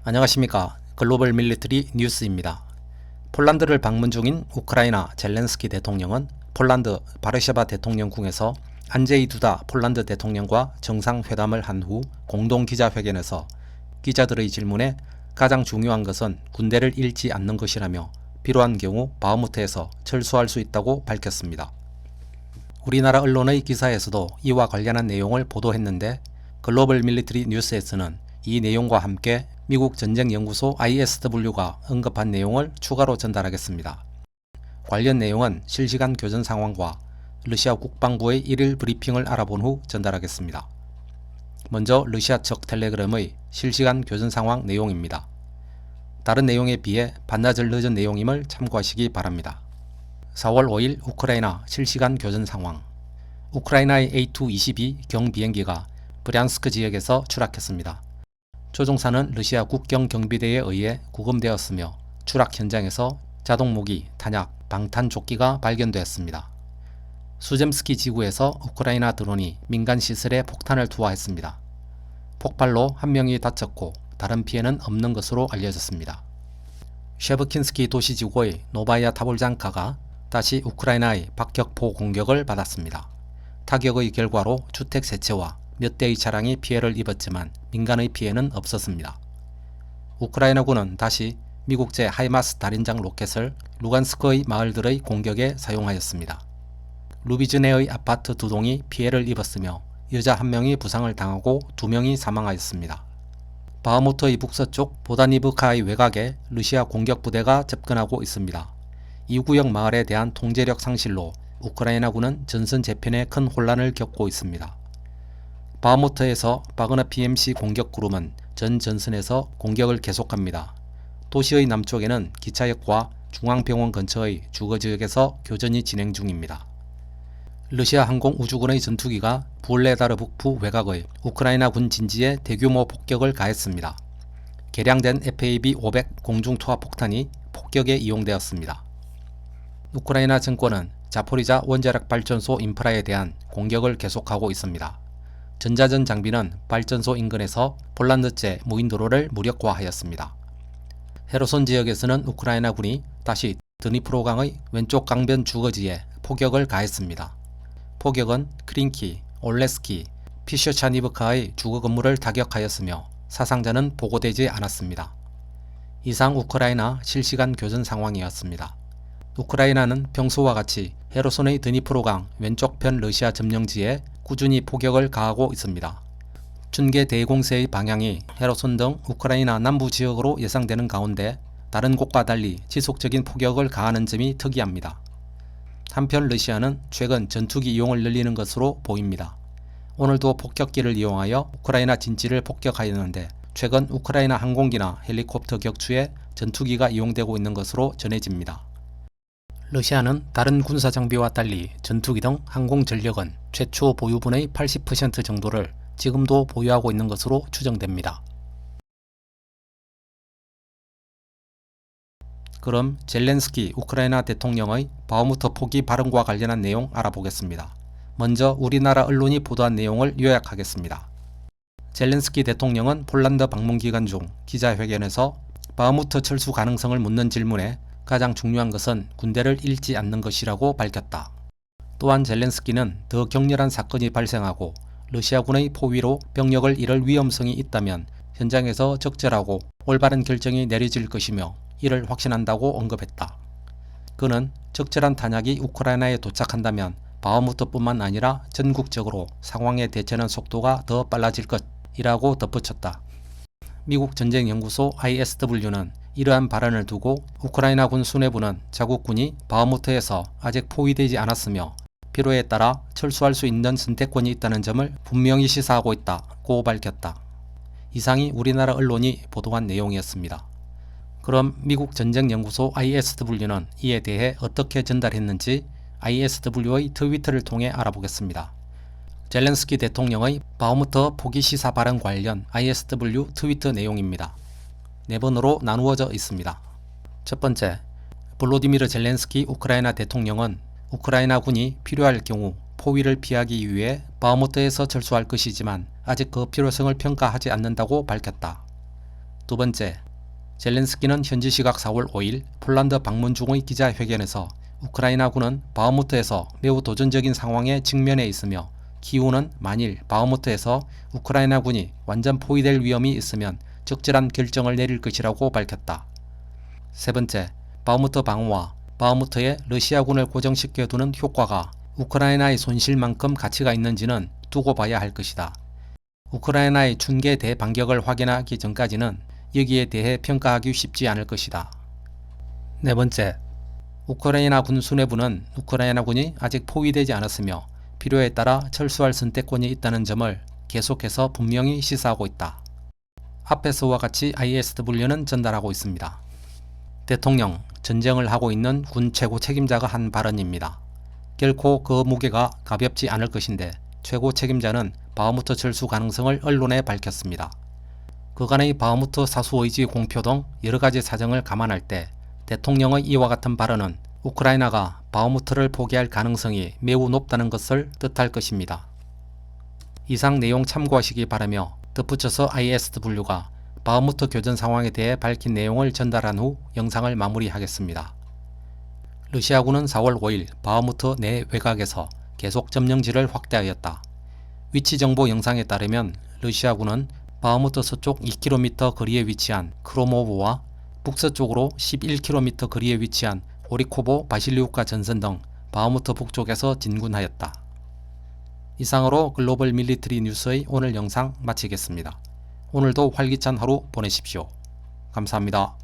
안녕하십니까. 글로벌 밀리터리 뉴스입니다. 폴란드를 방문 중인 우크라이나 젤렌스키 대통령은 폴란드 바르샤바 대통령궁에서 안제이 두다 폴란드 대통령과 정상회담을 한 후 공동 기자회견에서 기자들의 질문에 가장 중요한 것은 군대를 잃지 않는 것이라며 필요한 경우 바흐무트에서 철수할 수 있다고 밝혔습니다. 우리나라 언론의 기사에서도 이와 관련한 내용을 보도했는데 글로벌 밀리터리 뉴스에서는 이 내용과 함께 미국 전쟁연구소 ISW가 언급한 내용을 추가로 전달하겠습니다. 관련 내용은 실시간 교전 상황과 러시아 국방부의 1일 브리핑을 알아본 후 전달하겠습니다. 먼저 러시아 측 텔레그램의 실시간 교전 상황 내용입니다. 다른 내용에 비해 반나절 늦은 내용임을 참고하시기 바랍니다. 4월 5일 우크라이나 실시간 교전 상황. 우크라이나의 A2-22 경비행기가 브리안스크 지역에서 추락했습니다. 조종사는 러시아 국경경비대에 의해 구금되었으며 추락 현장에서 자동무기, 탄약, 방탄조끼가 발견되었습니다. 수젬스키 지구에서 우크라이나 드론이 민간 시설에 폭탄을 투하했습니다. 폭발로 한 명이 다쳤고 다른 피해는 없는 것으로 알려졌습니다. 셰브킨스키 도시지구의 노바야 타볼잔카가 다시 우크라이나의 박격포 공격을 받았습니다. 타격의 결과로 주택 세 채와 몇 대의 차량이 피해를 입었지만 민간의 피해는 없었습니다. 우크라이나군은 다시 미국제 하이마스 달인장 로켓을 루간스크의 마을들의 공격에 사용하였습니다. 루비즈네의 아파트 2동이 피해를 입었으며 여자 1명이 부상을 당하고 2명이 사망하였습니다. 바흐무트의 북서쪽 보다니브카의 외곽에 러시아 공격부대가 접근하고 있습니다. 이 구역 마을에 대한 통제력 상실로 우크라이나군은 전선 재편에 큰 혼란을 겪고 있습니다. 바흐무트에서 바그너 PMC 공격그룹은 전 전선에서 공격을 계속합니다. 도시의 남쪽에는 기차역과 중앙병원 근처의 주거지역에서 교전이 진행 중입니다. 러시아 항공우주군의 전투기가 부울레다르 북부 외곽의 우크라이나 군 진지에 대규모 폭격을 가했습니다. 개량된 FAB-500 공중투하폭탄이 폭격에 이용되었습니다. 우크라이나 정권은 자포리자 원자력 발전소 인프라에 대한 공격을 계속하고 있습니다. 전자전 장비는 발전소 인근에서 폴란드제 무인도로를 무력화하였습니다. 헤르손 지역에서는 우크라이나군이 다시 드니프로강의 왼쪽 강변 주거지에 포격을 가했습니다. 포격은 크린키, 올레스키, 피셔차니브카의 주거 건물을 타격하였으며 사상자는 보고되지 않았습니다. 이상 우크라이나 실시간 교전 상황이었습니다. 우크라이나는 평소와 같이 헤르손의 드니프로강 왼쪽 편 러시아 점령지에 꾸준히 포격을 가하고 있습니다. 춘계 대공세의 방향이 헤르손 등 우크라이나 남부 지역으로 예상되는 가운데 다른 곳과 달리 지속적인 포격을 가하는 점이 특이합니다. 한편 러시아는 최근 전투기 이용을 늘리는 것으로 보입니다. 오늘도 폭격기를 이용하여 우크라이나 진지를 폭격하였는데 최근 우크라이나 항공기나 헬리콥터 격추에 전투기가 이용되고 있는 것으로 전해집니다. 러시아는 다른 군사장비와 달리 전투기 등 항공 전력은 최초 보유분의 80% 정도를 지금도 보유하고 있는 것으로 추정됩니다. 그럼 젤렌스키 우크라이나 대통령의 바흐무트 포기 발언과 관련한 내용 알아보겠습니다. 먼저 우리나라 언론이 보도한 내용을 요약하겠습니다. 젤렌스키 대통령은 폴란드 방문 기간 중 기자회견에서 바흐무트 철수 가능성을 묻는 질문에 가장 중요한 것은 군대를 잃지 않는 것이라고 밝혔다. 또한 젤렌스키는 더 격렬한 사건이 발생하고 러시아군의 포위로 병력을 잃을 위험성이 있다면 현장에서 적절하고 올바른 결정이 내려질 것이며 이를 확신한다고 언급했다. 그는 적절한 탄약이 우크라이나에 도착한다면 바흐무트뿐만 아니라 전국적으로 상황에 대처하는 속도가 더 빨라질 것이라고 덧붙였다. 미국 전쟁연구소 ISW는 이러한 발언을 두고 우크라이나군 수뇌부는 자국군이 바흐무트에서 아직 포위되지 않았으며 필요에 따라 철수할 수 있는 선택권이 있다는 점을 분명히 시사하고 있다고 밝혔다. 이상이 우리나라 언론이 보도한 내용이었습니다. 그럼 미국 전쟁연구소 ISW는 이에 대해 어떻게 전달했는지 ISW의 트위터를 통해 알아보겠습니다. 젤렌스키 대통령의 바흐무트 포기 시사 발언 관련 ISW 트위터 내용입니다. 4번으로 나누어져 있습니다. 첫 번째, 볼로디미르 젤렌스키 우크라이나 대통령은 우크라이나군이 필요할 경우 포위를 피하기 위해 바흐무트에서 철수할 것이지만 아직 그 필요성을 평가하지 않는다고 밝혔다. 두 번째, 젤렌스키는 현지 시각 4월 5일 폴란드 방문 중의 기자회견에서 우크라이나군은 바흐무트에서 매우 도전적인 상황에 직면해 있으며 기후는 만일 바흐무트에서 우크라이나군이 완전 포위될 위험이 있으면 적절한 결정을 내릴 것이라고 밝혔다. 세 번째, 바흐무트 방어와 바흐무트에 러시아군을 고정시켜두는 효과가 우크라이나의 손실만큼 가치가 있는지는 두고 봐야 할 것이다. 우크라이나의 춘계 대반격을 확인하기 전까지는 여기에 대해 평가하기 쉽지 않을 것이다. 네 번째, 우크라이나 군 수뇌부는 우크라이나군이 아직 포위되지 않았으며 필요에 따라 철수할 선택권이 있다는 점을 계속해서 분명히 시사하고 있다. 앞에서와 같이 ISW는 전달하고 있습니다. 대통령, 전쟁을 하고 있는 군 최고 책임자가 한 발언입니다. 결코 그 무게가 가볍지 않을 것인데 최고 책임자는 바흐무트 철수 가능성을 언론에 밝혔습니다. 그간의 바흐무트 사수 의지 공표 등 여러가지 사정을 감안할 때 대통령의 이와 같은 발언은 우크라이나가 바흐무트를 포기할 가능성이 매우 높다는 것을 뜻할 것입니다. 이상 내용 참고하시기 바라며 덧붙여서 ISW가 바흐무트 교전 상황에 대해 밝힌 내용을 전달한 후 영상을 마무리하겠습니다. 러시아군은 4월 5일 바흐무트 내 외곽에서 계속 점령지를 확대하였다. 위치 정보 영상에 따르면 러시아군은 바흐무트 서쪽 2km 거리에 위치한 크로모브와 북서쪽으로 11km 거리에 위치한 오리코보 바실리우카 전선 등 바흐무트 북쪽에서 진군하였다. 이상으로 글로벌 밀리터리 뉴스의 오늘 영상 마치겠습니다. 오늘도 활기찬 하루 보내십시오. 감사합니다.